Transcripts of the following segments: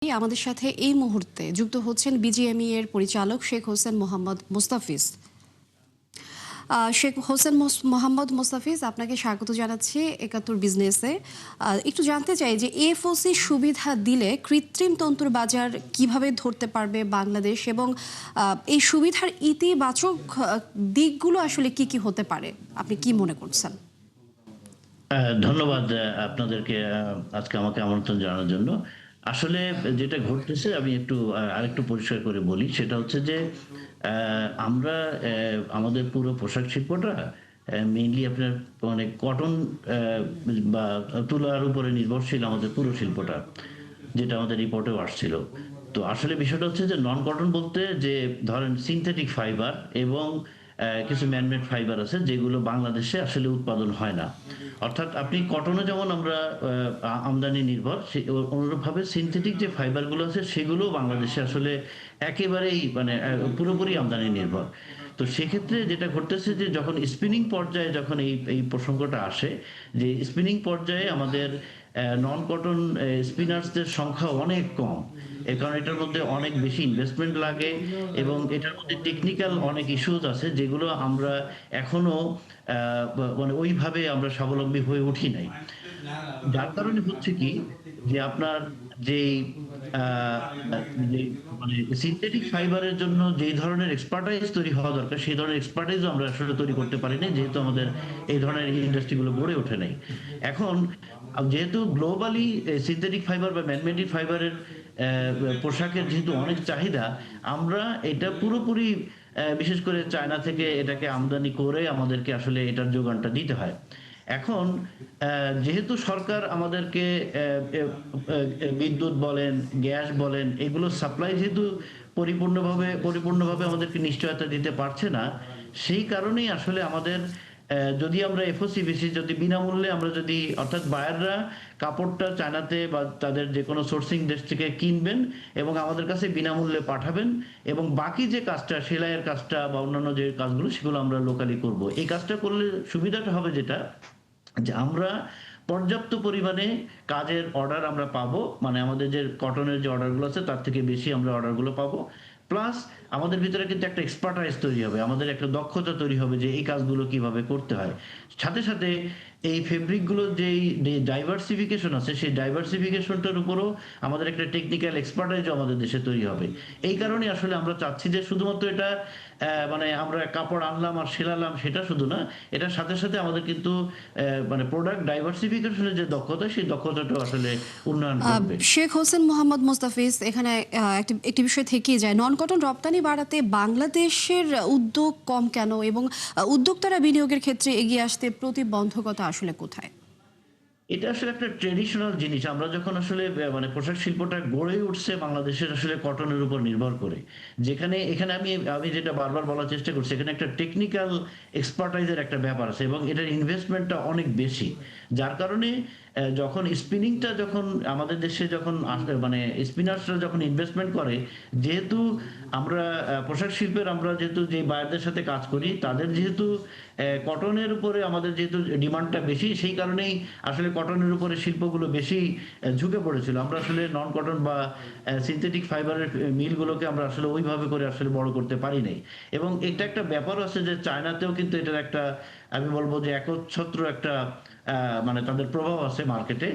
আমাদের সাথে এই মুহূর্তে যুক্ত হচ্ছেন বিজিএমই এর পরিচালক শেখ হোসেন মোহাম্মদ মোস্তাফিজ। শেখ হোসেন মোহাম্মদ মোস্তাফিজ, আপনাকে স্বাগত জানাচ্ছি একাত্তর বিজনেসে। একটু জানতে চাই যে এফওসি সুবিধা দিলে কৃত্রিম তন্তুর বাজার কিভাবে ধরতে পারবে বাংলাদেশ, এবং এই সুবিধার ইতিবাচক দিকগুলো আসলে কি কি হতে পারে, আপনি কি মনে করছেন? ধন্যবাদ আপনাদেরকে আজকে আমাকে আমন্ত্রণ জানানোর জন্য। আসলে যেটা ঘটতেছে আমি একটু আরেকটু পরিষ্কার করে বলি। সেটা হচ্ছে যে আমরা আমাদের পুরো পোশাক শিল্পটা মেইনলি আপনার মানে কটন বা তুলার উপরে নির্ভরশীল আমাদের পুরো শিল্পটা। যেটা আমাদের রিপোর্টেও আসছিল। তো আসলে বিষয়টা হচ্ছে যে নন কটন বলতে যে ধরেন সিনথেটিক ফাইবার এবং কিছু ম্যানমেড ফাইবার আছে যেগুলো বাংলাদেশে আসলে উৎপাদন হয় না। অর্থাৎ আপনি কটনে যেমন আমরা আমদানি নির্ভর, অনুরূপভাবে সিনথেটিক যে ফাইবারগুলো আছে সেগুলো বাংলাদেশে আসলে একেবারেই মানে পুরোপুরি আমদানি নির্ভর। তো সেক্ষেত্রে যেটা ঘটতেছে যে যখন স্পিনিং পর্যায়ে যখন এই প্রসঙ্গটা আসে, যে স্পিনিং পর্যায়ে আমাদের নন কটন স্পিনার্সদের সংখ্যা অনেক কম। এর কারণ এটার মধ্যে অনেক বেশি ইনভেস্টমেন্ট লাগে এবং এটার মধ্যে টেকনিক্যাল অনেক ইস্যুস আছে যেগুলো আমরা এখনো মানে ওইভাবে আমরা স্বাবলম্বী হয়ে উঠি নাই। যার কারণে হচ্ছে কি যে আপনার যেই যে মানে সিনথেটিক ফাইবারের জন্য যেই ধরনের এক্সপার্টাইজ তৈরি হওয়া দরকার সেই ধরনের এক্সপার্টাইজও আমরা আসলে তৈরি করতে পারি নাই, যেহেতু আমাদের এই ধরনের ইন্ডাস্ট্রিগুলো গড়ে ওঠে নাই। এখন যেহেতু গ্লোবালি সিনথেটিক ফাইবার বা ম্যানমেড ফাইবারের পোশাকের যেহেতু অনেক চাহিদা, আমরা এটা পুরোপুরি বিশেষ করে চায়না থেকে এটাকে আমদানি করে আমাদেরকে আসলে এটার যোগানটা দিতে হয়। এখন যেহেতু সরকার আমাদেরকে বিদ্যুৎ বলেন, গ্যাস বলেন, এগুলো সাপ্লাই যেহেতু পরিপূর্ণভাবে আমাদেরকে নিশ্চয়তা দিতে পারছে না, সেই কারণেই আসলে আমাদের যদি আমরা এফওসি বেসিস যদি বিনামূল্যে আমরা যদি অর্থাৎ বায়াররা কাপড়টা চায়নাতে বা তাদের যে কোনো সোর্সিং দেশ থেকে কিনবেন এবং আমাদের কাছে বিনামূল্যে পাঠাবেন, এবং বাকি যে কাজটা সেলাইয়ের কাজটা বা অন্যান্য যে কাজগুলো সেগুলো আমরা লোকালি করব। এই কাজটা করলে সুবিধাটা হবে যেটা, যে আমরা পর্যাপ্ত পরিমাণে কাজের অর্ডার আমরা পাবো, মানে আমাদের যে কটনের যে অর্ডারগুলো আছে তার থেকে বেশি আমরা অর্ডারগুলো পাবো। প্লাস আমাদের ভিতরে কিন্তু একটা এক্সপার্টাইজ তৈরি হবে, আমাদের একটা দক্ষতা তৈরি হবে যে এই কাজগুলো কিভাবে করতে হয়। সাথে সাথে এই ফেব্রিকগুলো যেই ডাইভার্সিফিকেশন আছে সেই ডাইভার্সিফিকেশনটার উপরও আমাদের একটা টেকনিক্যাল এক্সপার্টাইজও আমাদের দেশে তৈরি হবে। এই কারণে আসলে আমরা চাচ্ছি যে শুধুমাত্র এটা মানে আমরা কাপড় আনলাম আর সেলালাম সেটা শুধু না, এটার সাথে সাথে আমাদের কিন্তু মানে প্রোডাক্ট ডাইভার্সিফিকেশনের যে দক্ষতা সেই দক্ষতাটাও আসলে উন্নয়ন ঘটবে। শেখ হোসেন মোহাম্মদ মোস্তাফিজ, এখানে একটি বিষয় থেকেই যায়, নন কটন রপ্তানি বাড়াতে বাংলাদেশের উদ্যোগ কম কেন, এবং উদ্যোক্তারা বিনিয়োগের ক্ষেত্রে এগিয়ে আসতে প্রতিবন্ধকতা আসলে কোথায়? এটা আসলে একটা ট্রেডিশনাল জিনিস। আমরা যখন আসলে মানে পোশাক শিল্পটা গড়ে উঠছে বাংলাদেশের আসলে কটনের উপর নির্ভর করে। যেখানে এখানে আমি আমি যেটা বারবার বলার চেষ্টা করছি, এখানে একটা টেকনিক্যাল এক্সপার্টাইজ এর একটা ব্যাপার আছে এবং এটার ইনভেস্টমেন্টটা অনেক বেশি। যার কারণে যখন স্পিনিংটা যখন আমাদের দেশে যখন মানে স্পিনার্সরা যখন ইনভেস্টমেন্ট করে, যেহেতু আমরা পোশাক শিল্পের আমরা যেহেতু যে বায়ারদের সাথে কাজ করি তাদের যেহেতু কটনের উপরে আমাদের যেহেতু ডিমান্ডটা বেশি, সেই কারণেই আসলে কটনের উপরে শিল্পগুলো বেশি ঝুঁকে পড়েছিল। আমরা আসলে নন কটন বা সিনথেটিক ফাইবারের মিলগুলোকে আমরা আসলে ওইভাবে করে আসলে বড় করতে পারি নাই। এবং এটা একটা ব্যাপার আছে যে চায়নাতেও কিন্তু এটার একটা আমি বলবো যে একচ্ছত্র একটা মানে তাদের প্রভাব আছে মার্কেটে,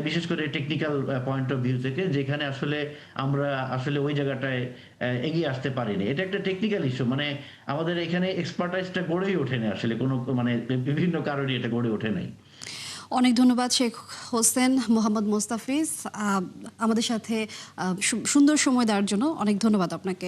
বিশেষ করে টেকনিক্যাল পয়েন্ট অফ ভিউ থেকে, যেখানে আসলে আমরা আসলে ওই জায়গাটায় এগিয়ে আসতে পারিনি। এটা একটা টেকনিক্যাল ইস্যু, মানে আমাদের এখানে এক্সপার্টাইজটা গড়েই ওঠেনি আসলে কোনো মানে বিভিন্ন কারণে এটা গড়ে ওঠে নাই। অনেক ধন্যবাদ শেখ হোসেন মোহাম্মদ মোস্তাফিজ, আমাদের সাথে সুন্দর সময় দেওয়ার জন্য অনেক ধন্যবাদ আপনাকে।